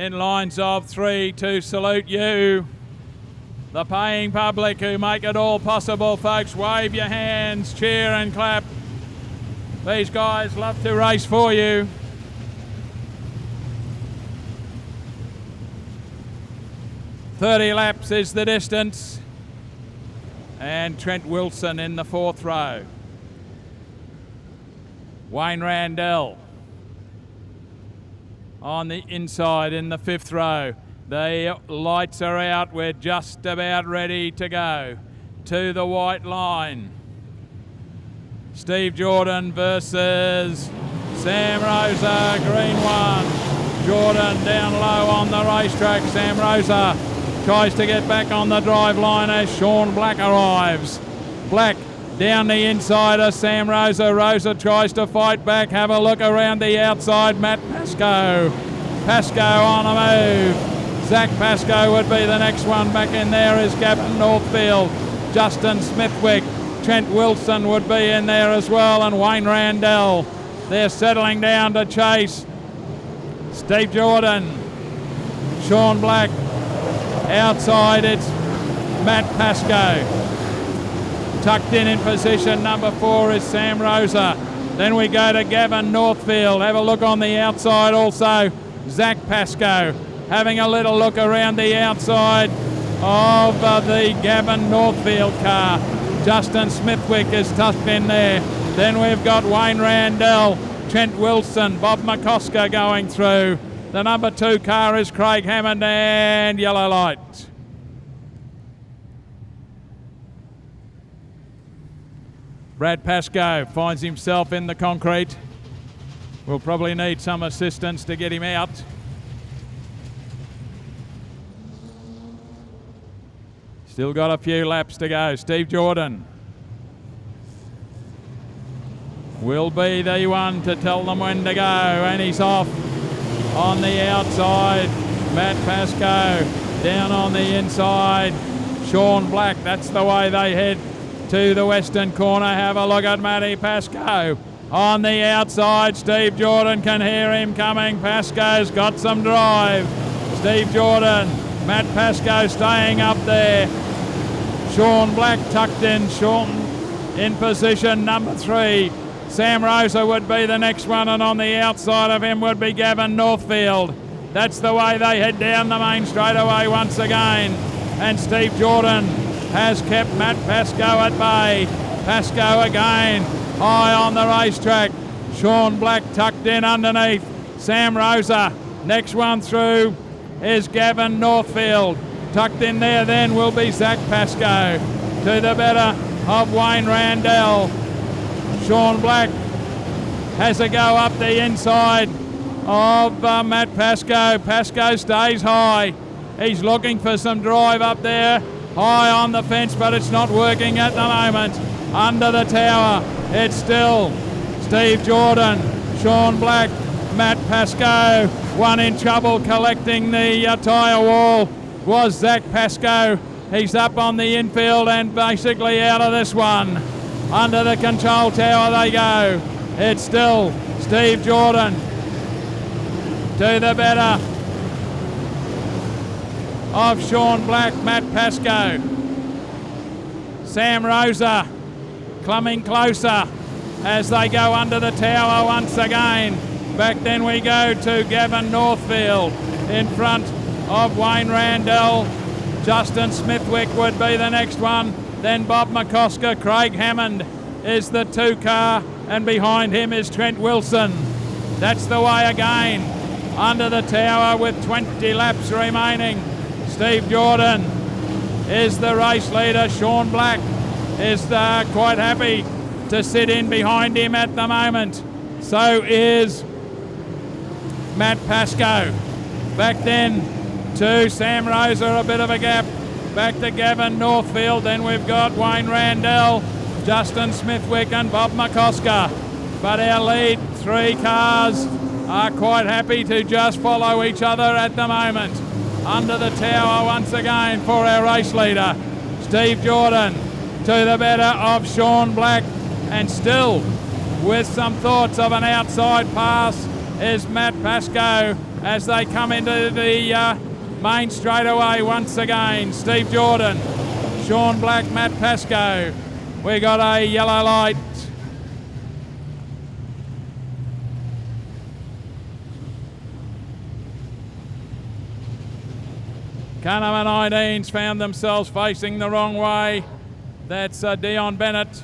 in lines of 3 to salute you. The paying public who make it all possible, folks. Wave your hands, cheer and clap. These guys love to race for you. "30 laps is the distance." And Trent Wilson in the 4th row. Wayne Randell on the inside in the 5th row. The lights are out. We're just about ready to go to the white line. Steve Jordan versus Sam Rosa, green one. Jordan down low on the racetrack. Sam Rosa tries to get back on the drive line as Sean Black arrives. Black down the inside of Sam Rosa. Rosa tries to fight back. Have a look around the outside. Matt Pascoe. Pascoe on a move. Zach Pascoe would be the next one. Back in there is Gavin Northfield. Justin Smithwick. Trent Wilson would be in there as well, and Wayne Randell. They're settling down to chase. Steve Jordan. Sean Black. Outside it's Matt Pascoe. Tucked in position number 4 is Sam Rosa. Then we go to Gavin Northfield. Have a look on the outside also. Zach Pascoe. Having a little look around the outside of the Gavin Northfield car. Justin Smithwick is tucked in there. Then we've got Wayne Randell, Trent Wilson, Bob McCosker going through. The number 2 car is Craig Hammond and yellow light. Brad Pascoe finds himself in the concrete. We'll probably need some assistance to get him out. Still got a few laps to go. Steve Jordan will be the one to tell them when to go, and he's off on the outside. Matt Pascoe down on the inside. Sean Black, that's the way they head to the western corner. Have a look at Matty Pascoe on the outside. Steve Jordan can hear him coming. Pascoe's got some drive. Steve Jordan, Matt Pascoe staying up there. Sean Black tucked in. Sean in position number 3. Sam Rosa would be the next one, and on the outside of him would be Gavin Northfield. That's the way they head down the main straightaway once again. And Steve Jordan has kept Matt Pascoe at bay. Pascoe again, high on the racetrack. Sean Black tucked in underneath. Sam Rosa, next one through is Gavin Northfield. Tucked in there then will be Zach Pascoe to the better of Wayne Randell. Sean Black has a go up the inside of Matt Pascoe. Pascoe stays high. He's looking for some drive up there, high on the fence, but it's not working at the moment. Under the tower, it's still Steve Jordan, Sean Black, Matt Pascoe. One in trouble collecting the tyre wall was Zach Pascoe. He's up on the infield and basically out of this one. Under the control tower they go. It's still Steve Jordan to the better of Sean Black, Matt Pascoe. Sam Rosa coming closer as they go under the tower once again. Back then we go to Gavin Northfield in front of Wayne Randell. Justin Smithwick would be the next one. Then Bob McCosker. Craig Hammond is the 2 car, and behind him is Trent Wilson. That's the way again. Under the tower with 20 laps remaining. Steve Jordan is the race leader. Sean Black is quite happy to sit in behind him at the moment. So is Matt Pascoe. Back then to Sam Rosa, a bit of a gap. Back to Gavin Northfield. Then we've got Wayne Randell, Justin Smithwick and Bob McCosker. But our lead 3 cars are quite happy to just follow each other at the moment. Under the tower once again for our race leader, Steve Jordan to the better of Sean Black, and still with some thoughts of an outside pass is Matt Pascoe, as they come into the main straightaway once again. Steve Jordan, Sean Black, Matt Pascoe. We got a yellow light. Canama 19s found themselves facing the wrong way. That's Dion Bennett.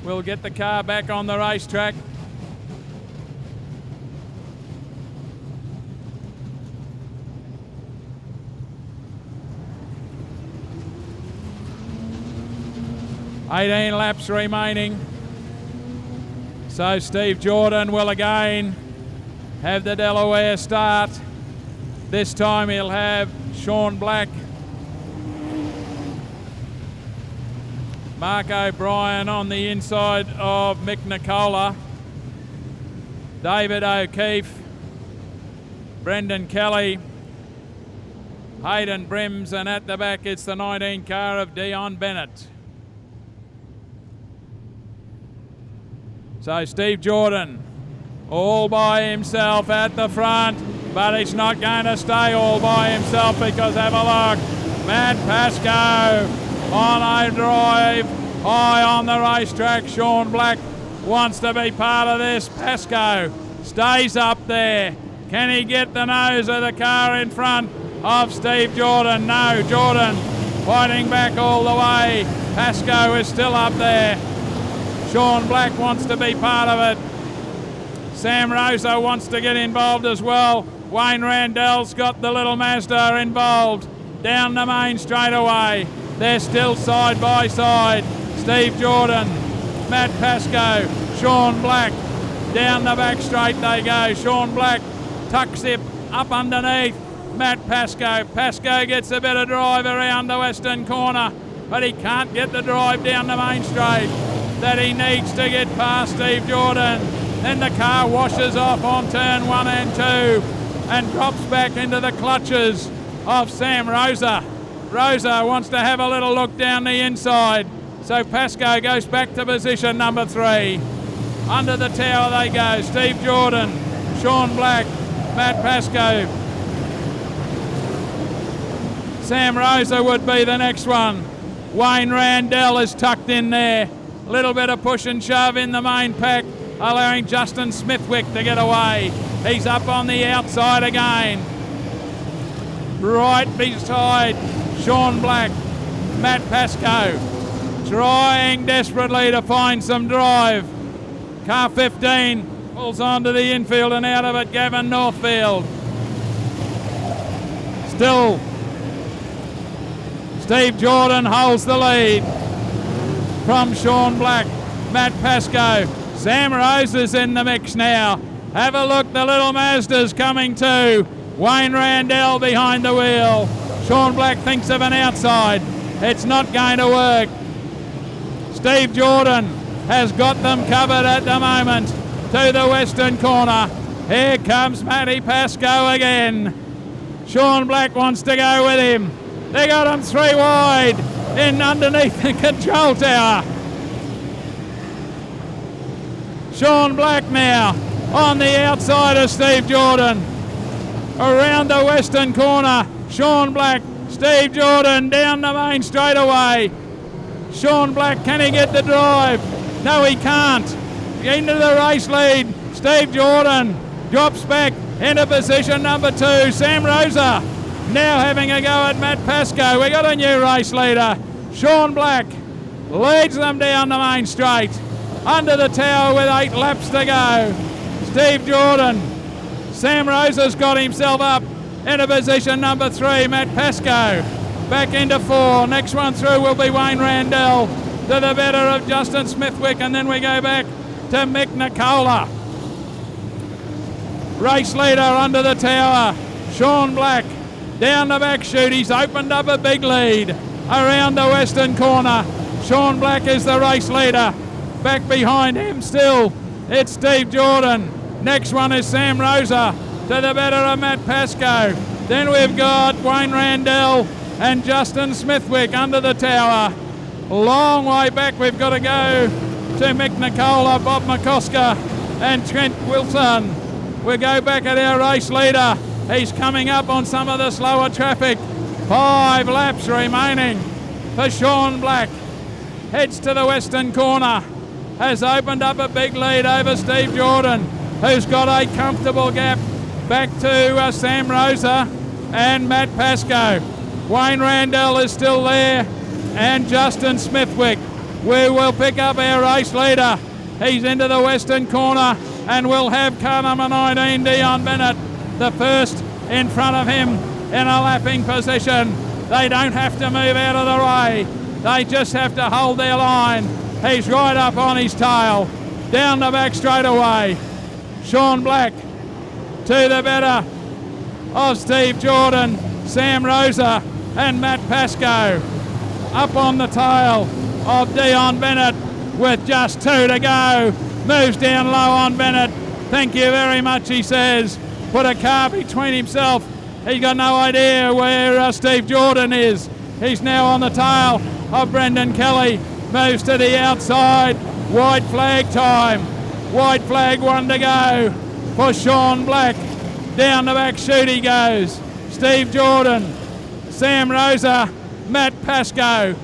We'll get the car back on the racetrack. Laps remaining. So Steve Jordan will again have the Delaware start. This time he'll have Sean Black, Mark O'Brien on the inside of Mick Nicola, David O'Keefe, Brendan Kelly, Hayden Brims, and at the back it's the 19 car of Dion Bennett. So Steve Jordan all by himself at the front, but he's not going to stay all by himself because have a look, Matt Pascoe on a drive high on the racetrack. Sean Black wants to be part of this. Pascoe stays up there. Can he get the nose of the car in front of Steve Jordan? No, Jordan fighting back all the way. Pascoe is still up there. Sean Black wants to be part of it. Sam Rosa wants to get involved as well. Wayne Randell's got the little Mazda involved down the main straightaway. They're still side by side. Steve Jordan, Matt Pascoe, Sean Black. Down the back straight they go. Sean Black tucks it up underneath Matt Pascoe. Pascoe gets a bit of drive around the western corner, but he can't get the drive down the main straight that he needs to get past Steve Jordan. Then the car washes off on turn 1 and 2 and drops back into the clutches of Sam Rosa. Rosa wants to have a little look down the inside, so Pascoe goes back to position number 3. Under the tower they go. Steve Jordan, Sean Black, Matt Pascoe. Sam Rosa would be the next one. Wayne Randell is tucked in there. A little bit of push and shove in the main pack, allowing Justin Smithwick to get away. He's up on the outside again. Right beside Sean Black, Matt Pascoe, trying desperately to find some drive. Car 15 pulls onto the infield and out of it, Gavin Northfield. Still, Steve Jordan holds the lead from Sean Black, Matt Pascoe. Sam Rosa's in the mix now. Have a look, the little Mazda's coming too. Wayne Randell behind the wheel. Sean Black thinks of an outside. It's not going to work. Steve Jordan has got them covered at the moment to the western corner. Here comes Matty Pascoe again. Sean Black wants to go with him. They got him 3 wide in underneath the control tower. Sean Black now on the outside of Steve Jordan. Around the western corner, Sean Black, Steve Jordan down the main straightaway. Sean Black, can he get the drive? No, he can't. Into the race lead, Steve Jordan drops back into position number 2. Sam Rosa now having a go at Matt Pascoe. We got a new race leader. Sean Black leads them down the main straight. Under the tower with 8 laps to go. Steve Jordan. Sam Rosa's got himself up into position number 3. Matt Pascoe back into 4. Next one through will be Wayne Randell to the better of Justin Smithwick, and then we go back to Mick Nicola. Race leader under the tower, Sean Black. Down the back chute, he's opened up a big lead around the western corner. Sean Black is the race leader. Back behind him still, it's Steve Jordan. Next one is Sam Rosa to the better of Matt Pascoe. Then we've got Wayne Randell and Justin Smithwick under the tower. Long way back we've got to go to Mick Nicola, Bob McCosker and Trent Wilson. We go back at our race leader. He's coming up on some of the slower traffic. 5 laps remaining for Sean Black. Heads to the western corner. Has opened up a big lead over Steve Jordan, who's got a comfortable gap back to Sam Rosa and Matt Pascoe. Wayne Randell is still there, and Justin Smithwick. We will pick up our race leader. He's into the western corner, and we'll have car number 19, Dion Bennett, the first in front of him in a lapping position. They don't have to move out of the way. They just have to hold their line. He's right up on his tail. Down the back straight away. Sean Black to the better of Steve Jordan, Sam Rosa and Matt Pascoe. Up on the tail of Dion Bennett with just 2 to go. Moves down low on Bennett. Thank you very much, he says. Put a car between himself. He's got no idea where Steve Jordan is. He's now on the tail of Brendan Kelly. Moves to the outside. White flag time. White flag, 1 to go for Sean Black. Down the back chute he goes. Steve Jordan, Sam Rosa, Matt Pascoe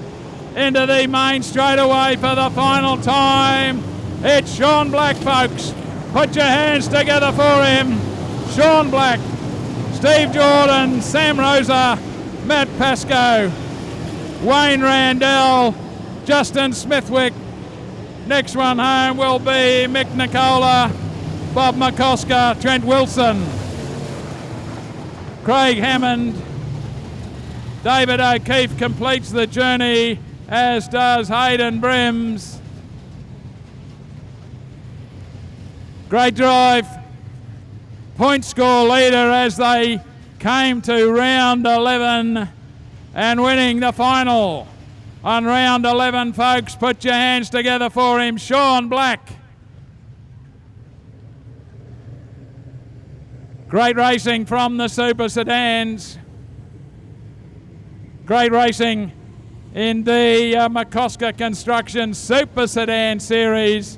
into the main straightaway for the final time. It's Sean Black, folks. Put your hands together for him. Sean Black, Steve Jordan, Sam Rosa, Matt Pascoe, Wayne Randell, Justin Smithwick. Next one home will be Mick Nicola, Bob McCosker, Trent Wilson, Craig Hammond, David O'Keefe completes the journey, as does Hayden Brims. Great drive. Point score leader as they came to round 11 and winning the final on round 11, folks. Put your hands together for him, Sean Black. Great racing from the Super Sedans. Great racing in the McCosker Construction Super Sedan Series.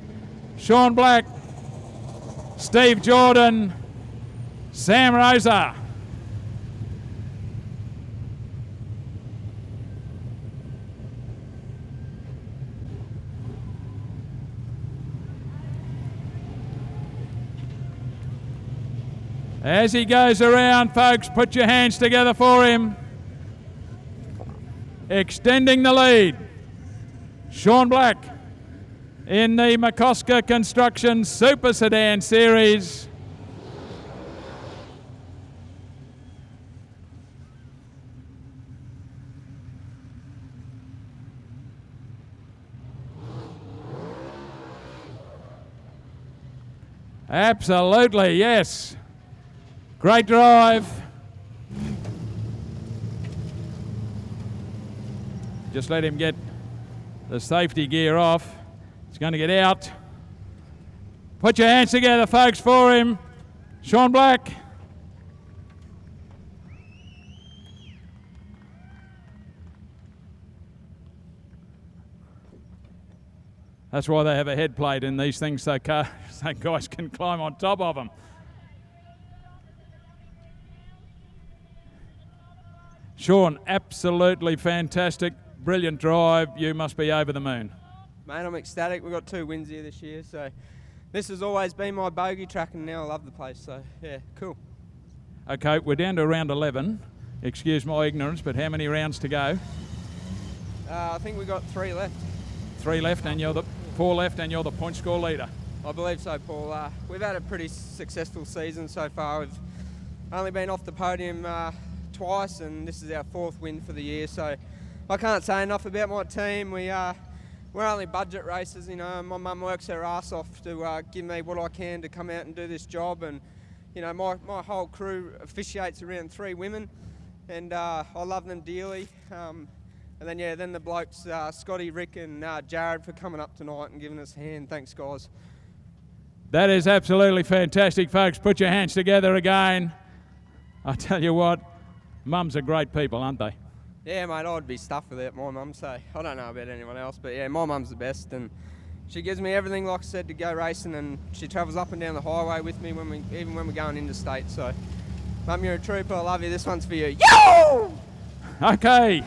Sean Black, Steve Jordan, Sam Rosa. As he goes around, folks, put your hands together for him. Extending the lead, Sean Black in the McCosker Construction Super Sedan Series. Absolutely, yes. Great drive. Just let him get the safety gear off. He's going to get out. Put your hands together, folks, for him. Sean Black. That's why they have a head plate in these things, so guys can climb on top of them. Sean, absolutely fantastic, brilliant drive. You must be over the moon. Mate, I'm ecstatic. We've got 2 wins here this year, so this has always been my bogey track, and now I love the place, so yeah, cool. Okay, we're down to round 11. Excuse my ignorance, but how many rounds to go? I think we've got 3 left. 3 left, and you're the 4 left, and you're the point score leader. I believe so, Paul. We've had a pretty successful season so far. We've only been off the podium twice, and this is our 4th win for the year, so I can't say enough about my team. We're only budget racers, you know. My mum works her ass off to give me what I can to come out and do this job, and you know, my whole crew officiates around 3 women, and I love them dearly. And then the blokes, Scotty, Rick and Jared, for coming up tonight and giving us a hand. Thanks, guys. That is absolutely fantastic, folks. Put your hands together again. I tell you what, mums are great people, aren't they? Yeah, mate, I'd be stuffed without my mum, so I don't know about anyone else, but yeah, my mum's the best, and she gives me everything, like I said, to go racing, and she travels up and down the highway with me even when we're going interstate. So, Mum, you're a trooper. I love you. This one's for you. Yo! Okay.